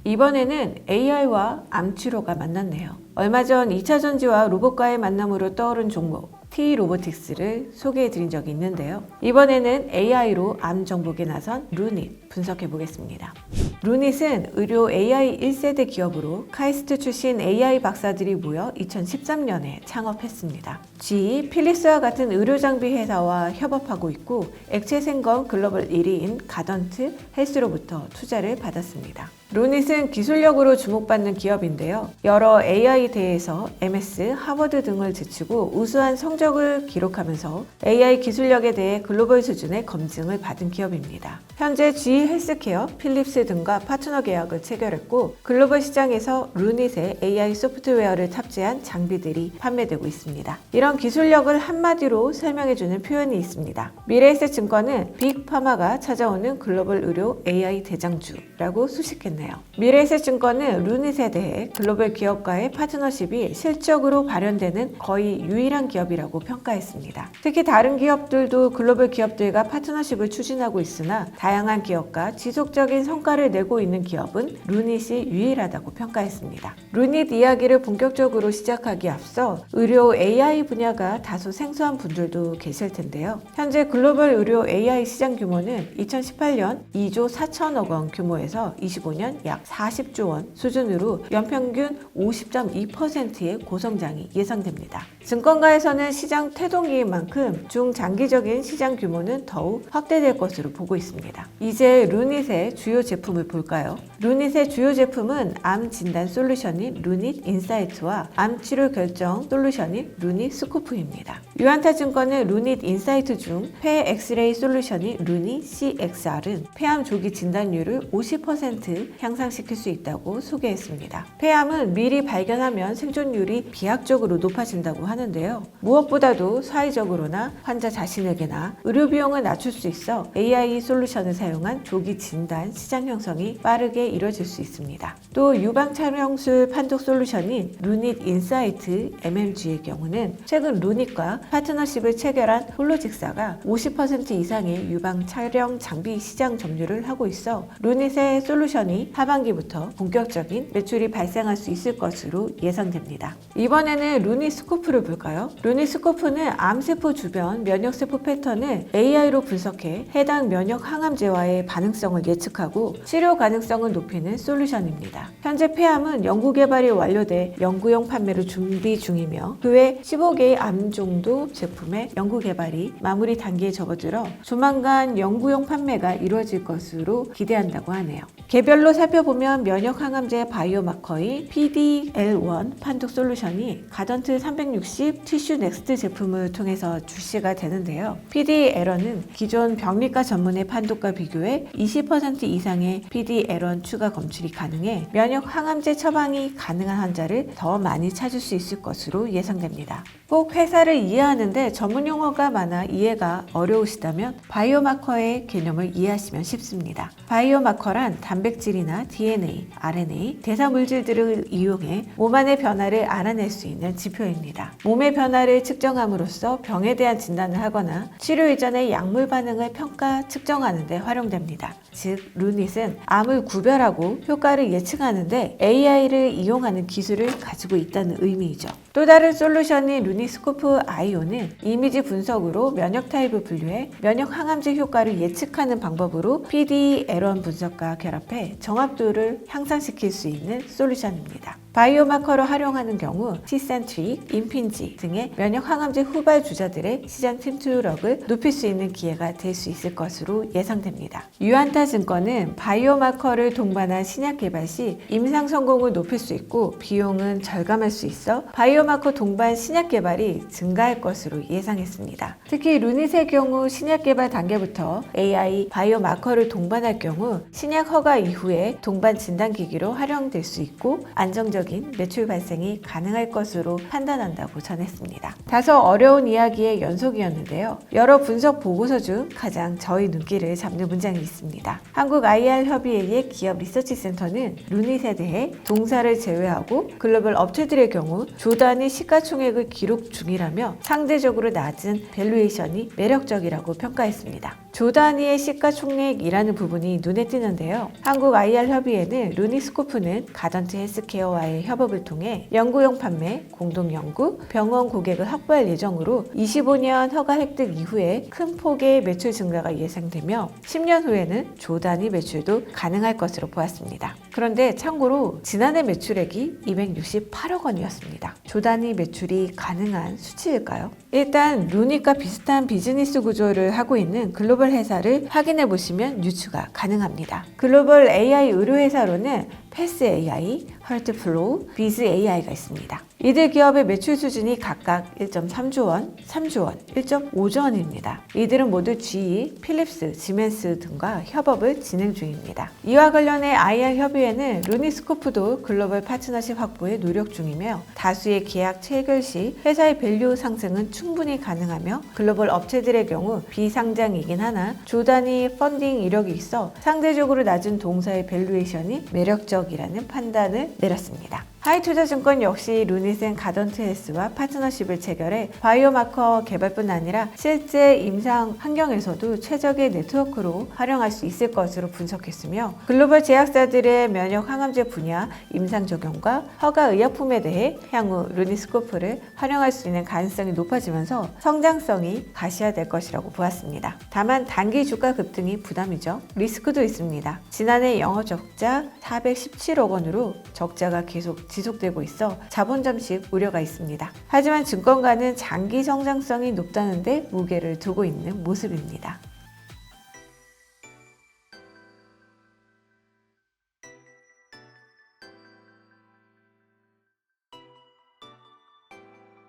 이번에는 AI와 암치료가 만났네요. 얼마 전 2차 전지와 로봇과의 만남으로 떠오른 종목 T-로보틱스를 소개해드린 적이 있는데요. 이번에는 AI로 암 정복에 나선 루닛 분석해보겠습니다. 루닛은 의료 AI 1세대 기업으로 카이스트 출신 AI 박사들이 모여 2013년에 창업했습니다. GE, 필립스와 같은 의료장비 회사와 협업하고 있고 액체생검 글로벌 1위인 가던트 헬스로부터 투자를 받았습니다. 루닛은 기술력으로 주목받는 기업인데요. 여러 AI 대회에서 MS, 하버드 등을 제치고 우수한 성적을 기록하면서 AI 기술력에 대해 글로벌 수준의 검증을 받은 기업입니다. 현재 GE 헬스케어, 필립스 등과 파트너 계약을 체결했고 글로벌 시장에서 루닛의 AI 소프트웨어를 탑재한 장비들이 판매되고 있습니다. 이런 기술력을 한마디로 설명해주는 표현이 있습니다. 미래에셋증권은 빅파마가 찾아오는 글로벌 의료 AI 대장주라고 수식했네요. 미래에셋증권은 루닛에 대해 글로벌 기업과의 파트너십이 실적으로 발현되는 거의 유일한 기업이라고 평가했습니다. 특히 다른 기업들도 글로벌 기업들과 파트너십을 추진하고 있으나 다양한 기업과 지속적인 성과를 내고 있는 기업은 루닛이 유일하다고 평가했습니다. 루닛 이야기를 본격적으로 시작하기 앞서 의료 AI 분야가 다소 생소한 분들도 계실 텐데요. 현재 글로벌 의료 AI 시장 규모는 2018년 2조 4천억 원 규모에서 25년 약 40조 원 수준으로 연평균 50.2%의 고성장이 예상됩니다. 증권가에서는 시장 태동기인 만큼 중장기적인 시장 규모는 더욱 확대될 것으로 보고 있습니다. 이제 루닛의 주요 제품을 볼까요? 루닛의 주요 제품은 암 진단 솔루션인 루닛 인사이트와 암 치료 결정 솔루션인 루닛 스코프입니다. 유안타증권은 루닛 인사이트 중 폐 엑스레이 솔루션인 루닛 CXR은 폐암 조기 진단율을 50% 향상시킬 수 있다고 소개했습니다. 폐암은 미리 발견하면 생존율이 비약적으로 높아진다고 하는데요. 무엇보다도 사회적으로나 환자 자신에게나 의료 비용을 낮출 수 있어 AI 솔루션을 사용한 조기 진단 시장 형성이 빠르게 이뤄질 수 있습니다. 또 유방 촬영술 판독 솔루션인 루닛 인사이트 MMG의 경우는 최근 루닛과 파트너십을 체결한 홀로직사가 50% 이상의 유방 촬영 장비 시장 점유를 하고 있어 루닛의 솔루션이 하반기부터 본격적인 매출이 발생할 수 있을 것으로 예상됩니다. 이번에는 루닛 스코프를 볼까요? 루닛 스코프는 암세포 주변 면역세포 패턴을 AI로 분석해 해당 면역 항암제와의 반응성을 예측하고 치료 가능성을 높이는 솔루션입니다. 현재 폐암은 연구 개발이 완료돼 연구용 판매를 준비 중이며 그 외 15개의 암종도 제품의 연구 개발이 마무리 단계에 접어들어 조만간 연구용 판매가 이루어질 것으로 기대한다고 하네요. 개별로 살펴보면 면역 항암제 바이오마커인 PDL1 판독 솔루션이 가던트 360 티슈 넥스트 제품을 통해서 출시가 되는데요. PDL1은 기존 병리과 전문의 판독과 비교해 20% 이상의 PDL1 추가 검출이 가능해 면역 항암제 처방이 가능한 환자를 더 많이 찾을 수 있을 것으로 예상됩니다. 꼭 회사를 이해하는데 전문 용어가 많아 이해가 어려우시다면 바이오마커의 개념을 이해하시면 쉽습니다. 바이오마커란 단백질이나 DNA, RNA, 대사물질들을 이용해 몸 안의 변화를 알아낼 수 있는 지표입니다. 몸의 변화를 측정함으로써 병에 대한 진단을 하거나 치료 이전의 약물 반응을 평가, 측정하는 데 활용됩니다. 즉, 루닛은 암을 구별하고 효과를 예측하는데 AI를 이용하는 기술을 가지고 있다는 의미이죠. 또 다른 솔루션인 루닛 스코프 아이오는 이미지 분석으로 면역 타입을 분류해 면역 항암제 효과를 예측하는 방법으로 PDL1 분석과 결합해 정확도를 향상시킬 수 있는 솔루션입니다. 바이오마커로 활용하는 경우 티센트릭, 임핀지 등의 면역 항암제 후발 주자들의 시장 침투력을 높일 수 있는 기회가 될 수 있을 것으로 예상됩니다. 유안타증권은 바이오마커를 동반한 신약 개발 시 임상 성공을 높일 수 있고 비용은 절감할 수 있어 바이오마커 동반 신약 개발이 증가할 것으로 예상했습니다. 특히 루닛의 경우 신약 개발 단계부터 AI 바이오마커를 동반할 경우 신약 허가 이후에 동반 진단기기로 활용될 수 있고 안정적인 매출 발생이 가능할 것으로 판단한다고 전했습니다. 다소 어려운 이야기의 연속이었는데요. 여러 분석 보고서 중 가장 저희 눈길을 잡는 문장이 있습니다. 한국 IR 협의회의 기업 리서치 센터는 루닛에 대해 동사를 제외하고 글로벌 업체들의 경우 조단위 시가총액을 기록 중이라며 상대적으로 낮은 밸류에이션이 매력적이라고 평가했습니다. 조단위의 시가총액이라는 부분이 눈에 띄는데요. 한국 IR 협의회는 루니스코프는 가던트 헬스케어와의 협업을 통해 연구용 판매, 공동 연구, 병원 고객을 확보할 예정으로 25년 허가 획득 이후에 큰 폭의 매출 증가가 예상되며 10년 후에는 조단위 매출도 가능할 것으로 보았습니다. 그런데 참고로 지난해 매출액이 268억 원이었습니다. 조단위 매출이 가능한 수치일까요? 일단 루니과 비슷한 비즈니스 구조를 하고 있는 글로벌 회사를 확인해 보시면 유추가 가능합니다. 글로벌 AI 의료 회사로는 패스 AI, 헐트플로우, 비즈 AI가 있습니다. 이들 기업의 매출 수준이 각각 1.3조 원, 3조 원, 1.5조 원입니다. 이들은 모두 GE, 필립스, 지멘스 등과 협업을 진행 중입니다. 이와 관련해 IR 협의회는 루니스코프도 글로벌 파트너십 확보에 노력 중이며 다수의 계약 체결 시 회사의 밸류 상승은 충분히 가능하며 글로벌 업체들의 경우 비상장이긴 하나 조단위 펀딩 이력이 있어 상대적으로 낮은 동사의 밸류에이션이 매력적이라는 판단을 내렸습니다. 하이투자증권 역시 루닛앤 가던트 헬스와 파트너십을 체결해 바이오마커 개발뿐 아니라 실제 임상 환경에서도 최적의 네트워크로 활용할 수 있을 것으로 분석했으며 글로벌 제약사들의 면역 항암제 분야 임상 적용과 허가 의약품에 대해 향후 루니스코프를 활용할 수 있는 가능성이 높아지면서 성장성이 가시화될 것이라고 보았습니다. 다만 단기 주가 급등이 부담이죠. 리스크도 있습니다. 지난해 영업적자 417억 원으로 적자가 계속 지속되고 있어 자본 잠식 우려가 있습니다. 하지만 증권가는 장기 성장성이 높다는데 무게를 두고 있는 모습입니다.